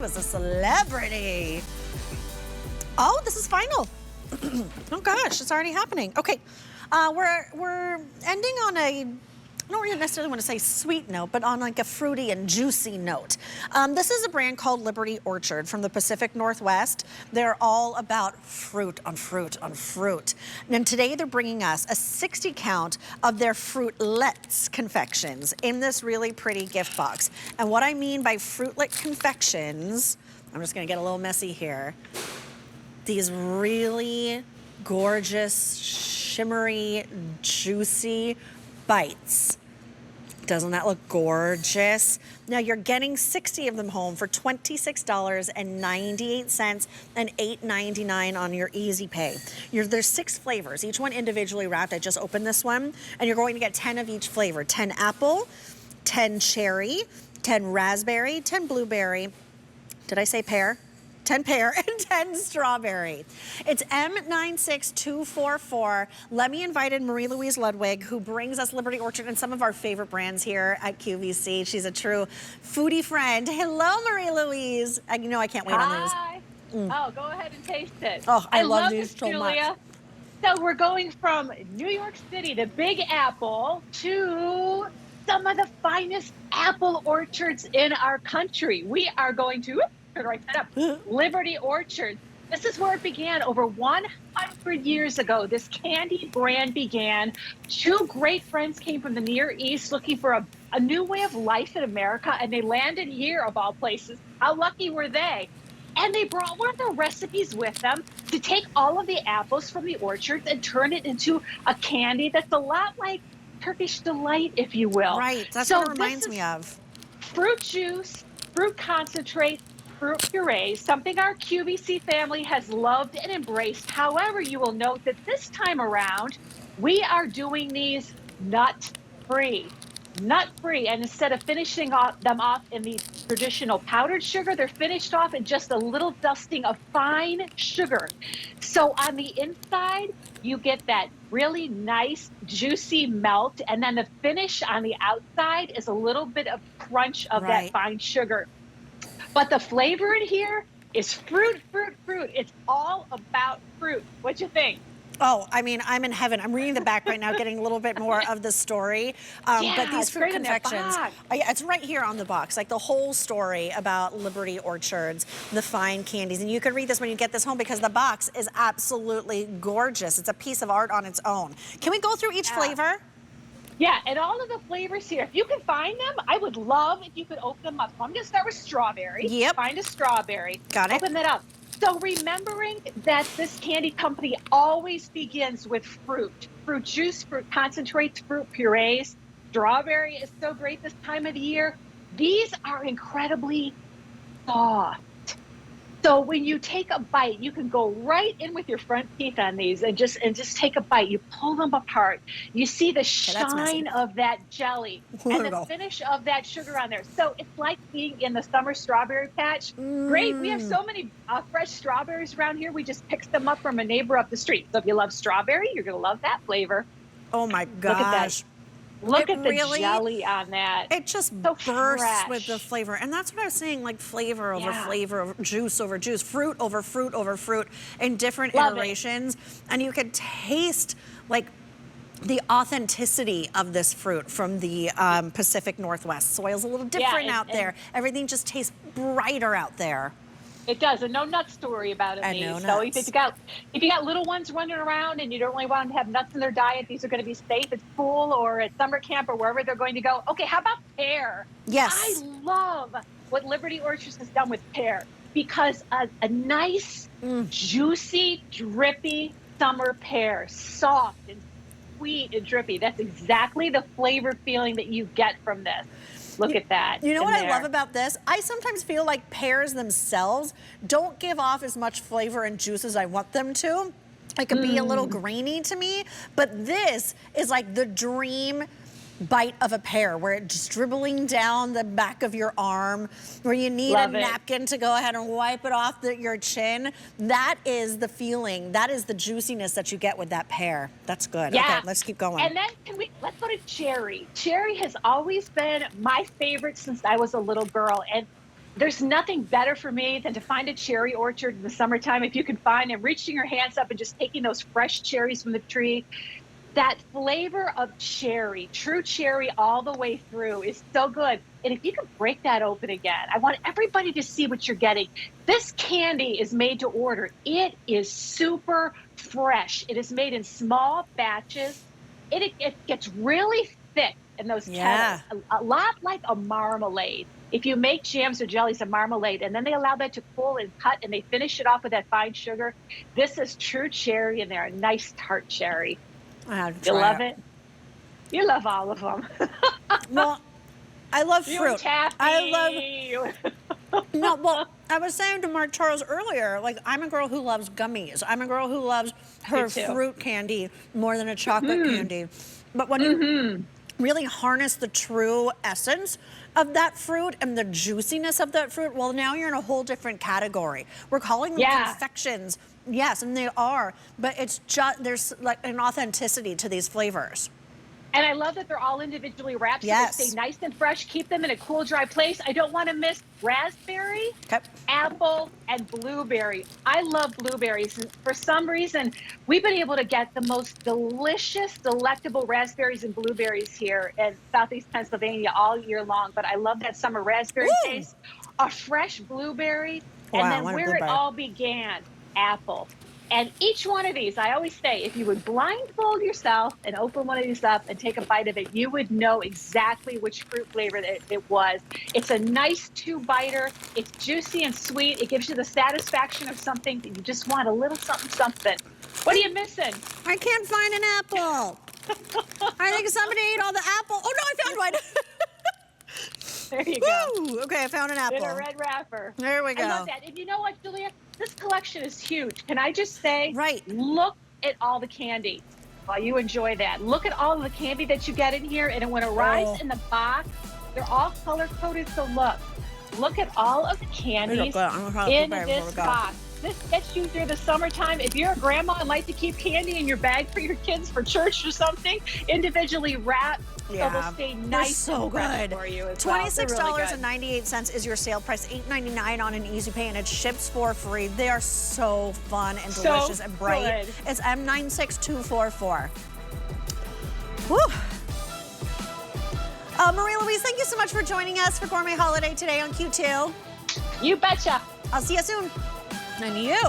Was a celebrity. Oh, this is final. Oh gosh, it's already happening. Okay, we're ending on a, I don't really necessarily want to say sweet note, but on like a fruity and juicy note. This is a brand called Liberty Orchard from the Pacific Northwest. They're all about fruit on fruit on fruit. And today they're bringing us a 60 count of their Fruitlets Confections in this really pretty gift box. And what I mean by Fruitlet Confections, I'm just gonna get a little messy here. These really gorgeous, shimmery, juicy bites. Doesn't that look gorgeous? Now you're getting 60 of them home for $26.98 and $8.99 on your Easy Pay. There's 6 flavors, each one individually wrapped. I just opened this one, and you're going to get 10 of each flavor. 10 apple, 10 cherry, 10 raspberry, 10 blueberry. Did I say pear? 10 pear and 10 strawberry. It's M96244. Let me invite in Marie-Louise Ludwig, who brings us Liberty Orchard and some of our favorite brands here at QVC. She's a true foodie friend. Hello, Marie-Louise. You know I can't wait on these. Hi. Oh, go ahead and taste it. Oh, I love these this, so Julia. much. So we're going from New York City, the Big Apple, to some of the finest apple orchards in our country. We are going to write that up. Liberty Orchard. This is where it began over 100 years ago. This candy brand began. 2 great friends came from the Near East looking for a new way of life in America, and they landed here of all places. How lucky were they? And they brought one of their recipes with them to take all of the apples from the orchards and turn it into a candy that's a lot like Turkish Delight, if you will. Right, that's what it reminds me of. Fruit juice, fruit concentrate, fruit purees, something our QVC family has loved and embraced. However, you will note that this time around, we are doing these nut-free. Nut-free, and instead of finishing them off in the traditional powdered sugar, they're finished off in just a little dusting of fine sugar. So on the inside, you get that really nice, juicy melt, and then the finish on the outside is a little bit of crunch of that fine sugar. But the flavor in here is fruit, fruit, fruit. It's all about fruit. What you think? Oh, I mean, I'm in heaven. I'm reading the back right now, getting a little bit more of the story. But these fruit confections, it's right here on the box, like the whole story about Liberty Orchards, the fine candies. And you can read this when you get this home because the box is absolutely gorgeous. It's a piece of art on its own. Can we go through each flavor? Yeah, and all of the flavors here, if you can find them, I would love if you could open them up. So I'm going to start with strawberry. Yep. Find a strawberry. Got it. Open that up. So remembering that this candy company always begins with fruit. Fruit juice, fruit concentrates, fruit purees. Strawberry is so great this time of the year. These are incredibly soft. So when you take a bite, you can go right in with your front teeth on these and just take a bite. You pull them apart. You see the shine of that jelly and the finish of that sugar on there. So it's like being in the summer strawberry patch. Great. We have so many fresh strawberries around here. We just picked them up from a neighbor up the street. So if you love strawberry, you're going to love that flavor. Oh my gosh. Look at that. Look at the jelly on that. It just bursts with the flavor. And that's what I was saying, like flavor over flavor, juice over juice, fruit over fruit over fruit in different iterations. And you can taste like the authenticity of this fruit from the Pacific Northwest. Soil's a little different out there. Everything just tastes brighter out there. It does, and no nuts to worry about in these. So if you got little ones running around and you don't really want them to have nuts in their diet, these are going to be safe at school or at summer camp or wherever they're going to go. Okay, how about pear? Yes. I love what Liberty Orchards has done with pear because a nice, juicy, drippy summer pear, soft and sweet and drippy. That's exactly the flavor feeling that you get from this. Look at that. You know what I love about this? I sometimes feel like pears themselves don't give off as much flavor and juice as I want them to. It could be a little grainy to me, but this is like the dream bite of a pear where it's just dribbling down the back of your arm, where you need a napkin to go ahead and wipe it off your chin. That is the feeling. That is the juiciness that you get with that pear. That's good. Yeah. Okay, let's keep going. And then let's go to cherry. Cherry has always been my favorite since I was a little girl. And There's nothing better for me than to find a cherry orchard in the summertime. If you can find them, reaching your hands up and just taking those fresh cherries from the tree. That flavor of cherry, true cherry all the way through is so good. And if you can break that open again, I want everybody to see what you're getting. This candy is made to order. It is super fresh. It is made in small batches. It gets really thick in those kettles, a lot like a marmalade. If you make jams or jellies of marmalade and then they allow that to cool and cut and they finish it off with that fine sugar, this is true cherry in there, a nice tart cherry. You love it? You love all of them. Well, I love fruit. I love. No, well, I was saying to Mark Charles earlier, like, I'm a girl who loves gummies. I'm a girl who loves her fruit candy more than a chocolate candy. But when you really harness the true essence of that fruit and the juiciness of that fruit, well, now you're in a whole different category. We're calling them confections. Yes, and they are, but it's just, there's like an authenticity to these flavors. And I love that they're all individually wrapped so they stay nice and fresh. Keep them in a cool, dry place. I don't want to miss raspberry, apple, and blueberry. I love blueberries. And for some reason, we've been able to get the most delicious, delectable raspberries and blueberries here in Southeast Pennsylvania all year long. But I love that summer raspberry taste. A fresh blueberry, and then where it all began, apple. And each one of these, I always say, if you would blindfold yourself and open one of these up and take a bite of it, you would know exactly which fruit flavor it was. It's a nice two-biter. It's juicy and sweet. It gives you the satisfaction of something that you just want, a little something, something. What are you missing? I can't find an apple. I think somebody ate all the apple. Oh, no, I found one. There you go. Woo! Okay, I found an apple. In a red wrapper. There we go. I love that. And you know what, Julia? This collection is huge. Can I just say, look at all the candy while you enjoy that. Look at all of the candy that you get in here. And when it arrives in the box, they're all color-coded. So look at all of the candies in this box. This gets you through the summertime. If you're a grandma and like to keep candy in your bag for your kids for church or something, individually wrapped, so they'll stay nice and fresh for you as well. $26.98 is your sale price, $8.99 on an easy pay, and it ships for free. They are so fun and delicious and bright. Good. It's M96244. Woo! Marie Louise, thank you so much for joining us for Gourmet Holiday today on Q2. You betcha. I'll see you soon. And you